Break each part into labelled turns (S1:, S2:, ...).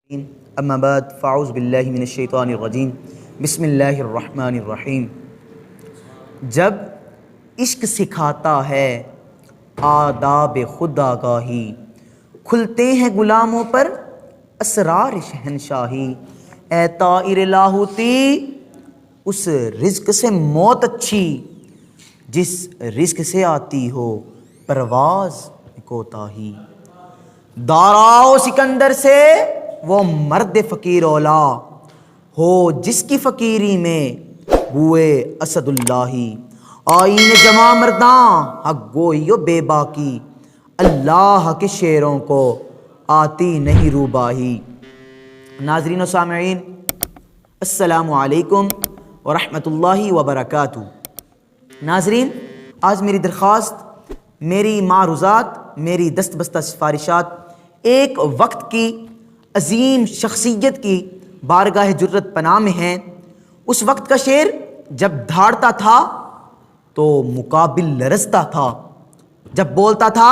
S1: اما بعد فاعوذ باللہ من الشیطان الرجیم بسم اللہ الرحمن الرحیم۔ جب عشق سکھاتا ہے آداب خود آگاہی، کھلتے ہیں غلاموں پر اسرار شہنشاہی۔ اے طائر لاہوتی اس رزق سے موت اچھی، جس رزق سے آتی ہو پرواز کوتاہی۔ داراؤ سکندر سے وہ مرد فقیر اولا، ہو جس کی فقیری میں بوئے اسد اللہی۔ آئین جمع مرداں حق گوئی و بے باکی، اللہ کے شعروں کو آتی نہیں روباہی۔ ناظرین و سامعین، السلام علیکم ورحمۃ اللہ وبرکاتہ۔ ناظرین، آج میری درخواست، میری معروضات، میری دست بستہ سفارشات ایک وقت کی عظیم شخصیت کی بارگاہ جرت پناہ میں ہیں۔ اس وقت کا شعر جب دھاڑتا تھا تو مقابل لرزتا تھا، جب بولتا تھا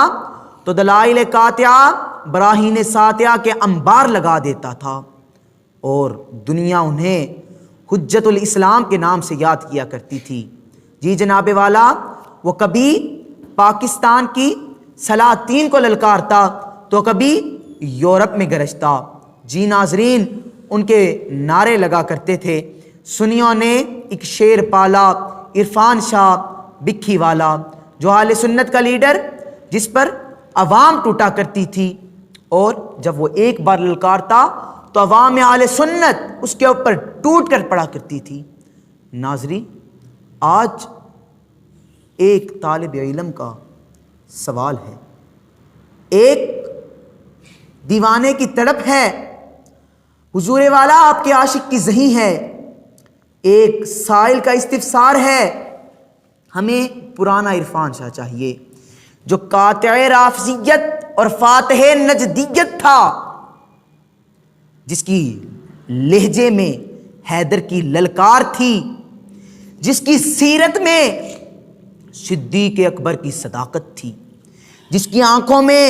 S1: تو دلائل قاطعہ براہین ساطعہ کے انبار لگا دیتا تھا، اور دنیا انہیں حجت الاسلام کے نام سے یاد کیا کرتی تھی۔ جی جناب والا، وہ کبھی پاکستان کی سلاطین کو للکارتا تو کبھی یورپ میں گرجتا۔ جی ناظرین، ان کے نعرے لگا کرتے تھے، سنیوں نے ایک شیر پالا، عرفان شاہ بکھی والا، جو اہل سنت کا لیڈر، جس پر عوام ٹوٹا کرتی تھی، اور جب وہ ایک بار للکارتا تو عوام اہل سنت اس کے اوپر ٹوٹ کر پڑا کرتی تھی۔ ناظرین، آج ایک طالب علم کا سوال ہے، ایک دیوانے کی تڑپ ہے، حضور والا آپ کے عاشق کی ذہین ہے، ایک سائل کا استفسار ہے۔ ہمیں پرانا عرفان شاہ چاہیے جو قاطع رافضیت اور فاتح نجدیت تھا، جس کی لہجے میں حیدر کی للکار تھی، جس کی سیرت میں صدیق اکبر کی صداقت تھی، جس کی آنکھوں میں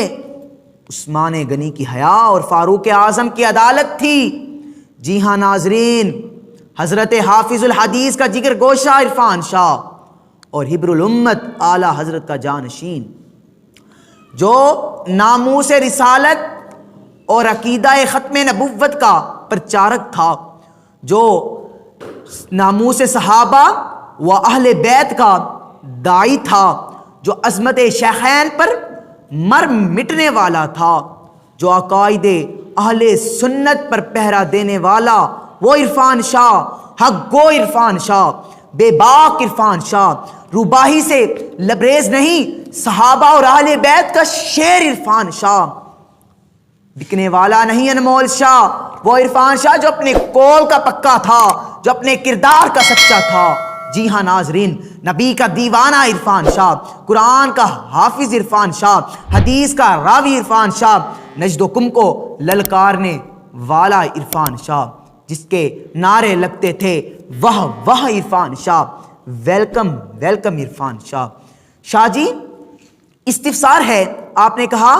S1: عثمان غنی کی حیا اور فاروق اعظم کی عدالت تھی۔ جی ہاں ناظرین، حضرت حافظ الحدیث کا جگر گوشہ عرفان شاہ اور حبر الامت اعلیٰ حضرت کا جانشین، جو ناموس رسالت اور عقیدہ ختم نبوت کا پرچارک تھا، جو ناموس صحابہ و اہل بیت کا داعی تھا، جو عظمت شیخین پر مر مٹنے والا تھا، جو عقائد اہل سنت پر پہرا دینے والا، وہ عرفان شاہ، حق گو عرفان شاہ، بے باک عرفان شاہ، روباہی سے لبریز نہیں، صحابہ اور اہل بیت کا شیر عرفان شاہ، بکنے والا نہیں انمول شاہ، وہ عرفان شاہ جو اپنے قول کا پکا تھا، جو اپنے کردار کا سچا تھا۔ جی ہاں ناظرین، نبی کا دیوانہ عرفان شاہ، قرآن کا حافظ عرفان شاہ، حدیث کا راوی عرفان شاہ، نجد و کم کو للکارنے والا عرفان شاہ، جس کے نعرے لگتے تھے وہ عرفان شاہ، ویلکم ویلکم عرفان شاہ۔ شاہ جی، استفسار ہے، آپ نے کہا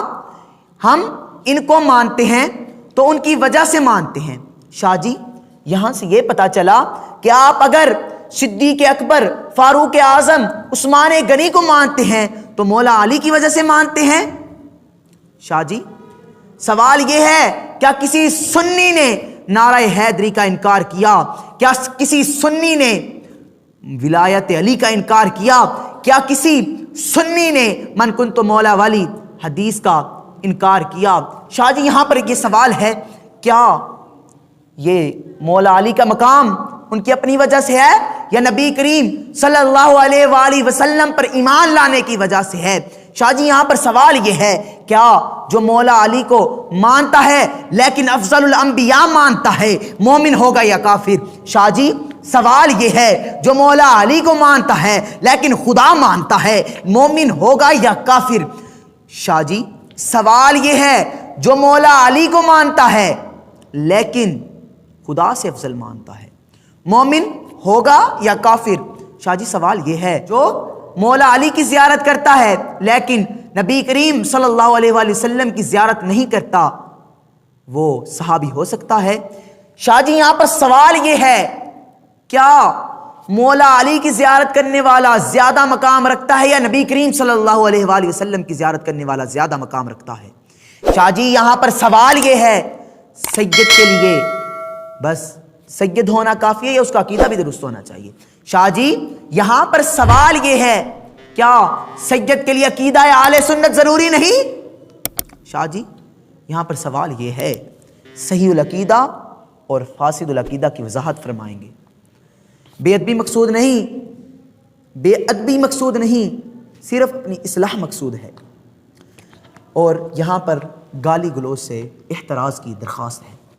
S1: ہم ان کو مانتے ہیں تو ان کی وجہ سے مانتے ہیں۔ شاہ جی، یہاں سے یہ پتا چلا کہ آپ اگر صدیق اکبر، فاروق اعظم، عثمان غنی کو مانتے ہیں تو مولا علی کی وجہ سے مانتے ہیں۔ شاہ جی، سوال یہ ہے، کیا کسی سنی نے نعرہ حیدری کا انکار کیا؟ کیا کسی سنی نے ولایت علی کا انکار کیا؟ کیا کسی سنی نے من کنت مولا والی حدیث کا انکار کیا؟ شاہ جی، یہاں پر یہ سوال ہے، کیا یہ مولا علی کا مقام ان کی اپنی وجہ سے ہے یا نبی کریم صلی اللہ علیہ وآلہ وسلم پر ایمان لانے کی وجہ سے ہے؟ شاہ جی، یہاں پر سوال یہ ہے، کیا جو مولا علی کو مانتا ہے لیکن افضل الانبیاء مانتا ہے، مومن ہوگا یا کافر؟ شاہ جی، سوال یہ ہے، جو مولا علی کو مانتا ہے لیکن خدا مانتا ہے، مومن ہوگا یا کافر؟ شاہ جی، سوال یہ ہے، جو مولا علی کو مانتا ہے لیکن خدا سے افضل مانتا ہے، مومن ہوگا یا کافر؟ شاہ جی، سوال یہ ہے، جو مولا علی کی زیارت کرتا ہے لیکن نبی کریم صلی اللہ علیہ وآلہ وسلم کی زیارت نہیں کرتا، وہ صحابی ہو سکتا ہے۔ شاہ جی یہاں پر سوال یہ ہے، کیا مولا علی کی زیارت کرنے والا زیادہ مقام رکھتا ہے یا نبی کریم صلی اللہ علیہ وآلہ وسلم کی زیارت کرنے والا زیادہ مقام رکھتا ہے؟ شاہ جی یہاں پر سوال یہ ہے، سید کے لیے بس سید ہونا کافی ہے یا اس کا عقیدہ بھی درست ہونا چاہیے؟ شاہ جی یہاں پر سوال یہ ہے، کیا سید کے لیے عقیدہ اہل سنت ضروری نہیں؟ شاہ جی یہاں پر سوال یہ ہے، صحیح العقیدہ اور فاسد العقیدہ کی وضاحت فرمائیں گے۔ بے ادبی مقصود نہیں، بے ادبی مقصود نہیں، صرف اپنی اصلاح مقصود ہے، اور یہاں پر گالی گلوچ سے احتراز کی درخواست ہے۔